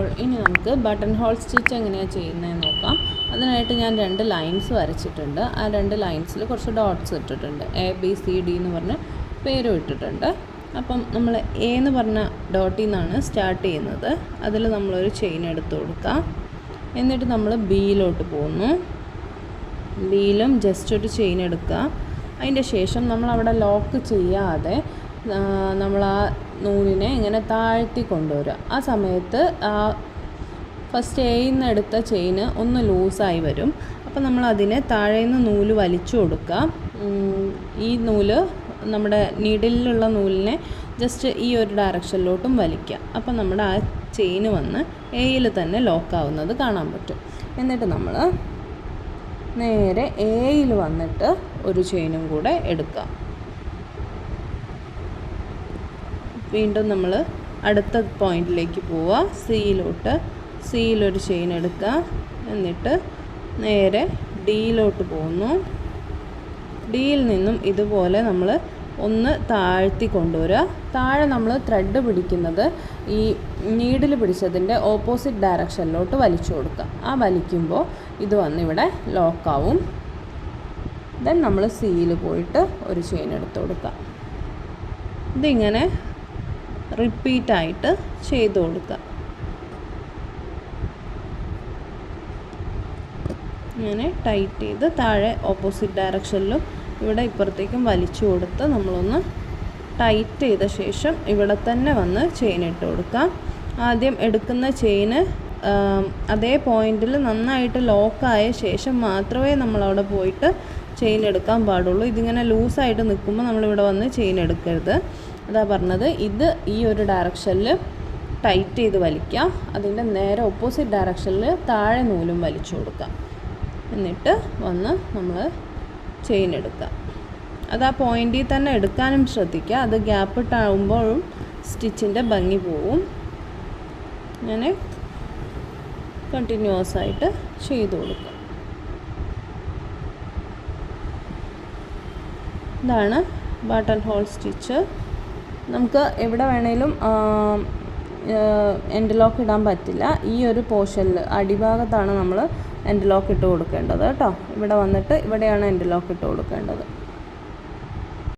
അപ്പോൾ ഇനി നമുക്ക് ബട്ടൺ ഹോൾ സ്റ്റിച്ച് എങ്ങനെയാണ് ചെയ്യുന്നതെന്ന് നോക്കാം. അതിനായിട്ട് ഞാൻ 2 ലൈൻസ് വരച്ചിട്ടുണ്ട്. ആ 2 ലൈൻസിൽ കുറച്ച് ഡോട്ട്സ് ഇട്ടിട്ടുണ്ട്. ABCD എന്ന് പറഞ്ഞ് പേരും ഇട്ടിട്ടുണ്ട്. അപ്പം നമ്മൾ A എന്ന് പറഞ്ഞ ഡോട്ടിൽ നിന്നാണ് സ്റ്റാർട്ട് ചെയ്യുന്നത്. അതിൽ നമ്മളൊരു ചെയിൻ എടുത്ത് കൊടുക്കാം. എന്നിട്ട് നമ്മൾ Bയിലോട്ട് പോകുന്നു. Bയിലും ജസ്റ്റ് ഒരു ചെയിൻ എടുക്കുക. അതിൻ്റെ ശേഷം നമ്മളവിടെ ലോക്ക് ചെയ്യാതെ നമ്മൾ ആ നൂലിനെ ഇങ്ങനെ താഴ്ത്തി കൊണ്ടുവരിക. ആ സമയത്ത് ഫസ്റ്റ് Aയിൽ നിന്ന് എടുത്ത ചെയിന് ഒന്ന് ലൂസായി വരും. അപ്പോൾ നമ്മൾ അതിനെ താഴേന്ന് നൂല് വലിച്ചു കൊടുക്കുക. ഈ നൂല് നമ്മുടെ നീഡിലുള്ള നൂലിനെ ജസ്റ്റ് ഈ ഒരു ഡയറക്ഷനിലോട്ടും വലിക്കുക. അപ്പോൾ നമ്മുടെ ആ ചെയിന് വന്ന് Aയിൽ തന്നെ ലോക്കാവുന്നത് കാണാൻ പറ്റും. എന്നിട്ട് നമ്മൾ നേരെ Aയിൽ വന്നിട്ട് ഒരു ചെയിനും കൂടെ എടുക്കുക. വീണ്ടും നമ്മൾ അടുത്ത പോയിന്റിലേക്ക് പോവുക. സിയിലൊരു ചെയിൻ എടുക്കുക. എന്നിട്ട് നേരെ Dയിലോട്ട് പോകുന്നു. Dയിൽ നിന്നും ഇതുപോലെ നമ്മൾ ഒന്ന് താഴ്ത്തി കൊണ്ടുവരിക. താഴെ നമ്മൾ ത്രെഡ് പിടിക്കുന്നത് ഈ നീഡിൽ പിടിച്ചതിൻ്റെ ഓപ്പോസിറ്റ് ഡയറക്ഷനിലോട്ട് വലിച്ചു കൊടുക്കുക. ആ വലിക്കുമ്പോൾ ഇത് വന്നിവിടെ ലോക്കാവും. ദെൻ നമ്മൾ സിയിൽ പോയിട്ട് ഒരു ചെയിൻ എടുത്ത് കൊടുക്കുക. ഇതിങ്ങനെ റിപ്പീറ്റായിട്ട് ചെയ്ത് കൊടുക്കുക. ഇങ്ങനെ ടൈറ്റ് ചെയ്ത് താഴെ ഓപ്പോസിറ്റ് ഡയറക്ഷനിലും ഇവിടെ ഇപ്പുറത്തേക്കും വലിച്ചു കൊടുത്ത് നമ്മളൊന്ന് ടൈറ്റ് ചെയ്ത ശേഷം ഇവിടെ തന്നെ വന്ന് ചെയിൻ ഇട്ട് കൊടുക്കാം. ആദ്യം എടുക്കുന്ന ചെയിന് അതേ പോയിന്റിൽ നന്നായിട്ട് ലോക്കായ ശേഷം മാത്രമേ നമ്മളവിടെ പോയിട്ട് ചെയിൻ എടുക്കാൻ പാടുള്ളൂ. ഇതിങ്ങനെ ലൂസായിട്ട് നിൽക്കുമ്പോൾ നമ്മളിവിടെ വന്ന് ചെയിൻ എടുക്കരുത്. അതാ പറഞ്ഞത്. ഇത് ഈ ഒരു ഡയറക്ഷനിൽ ടൈറ്റ് ചെയ്ത് വലിക്കുക. അതിൻ്റെ നേരെ ഓപ്പോസിറ്റ് ഡയറക്ഷനിൽ താഴെ നൂലും വലിച്ചു കൊടുക്കുക. എന്നിട്ട് വന്ന് നമ്മൾ ചെയിൻ എടുക്കുക. അത് ആ പോയിന്റിൽ തന്നെ എടുക്കാനും ശ്രദ്ധിക്കുക. അത് ഗ്യാപ്പ് ഇട്ടാകുമ്പോഴും സ്റ്റിച്ചിൻ്റെ ഭംഗി പോവും. അങ്ങനെ കണ്ടിന്യൂസ് ആയിട്ട് ചെയ്ത് കൊടുക്കുക. ഇതാണ് ബട്ടൺ ഹോൾ സ്റ്റിച്ച്. നമുക്ക് എവിടെ വേണേലും എൻഡ് ലോക്ക് ഇടാൻ പറ്റില്ല. ഈ ഒരു പോർഷനിൽ അടിഭാഗത്താണ് നമ്മൾ എൻഡ് ലോക്ക് ഇട്ട് കൊടുക്കേണ്ടത് കേട്ടോ. ഇവിടെ വന്നിട്ട് ഇവിടെയാണ് എൻഡ് ലോക്ക് ഇട്ട് കൊടുക്കേണ്ടത്.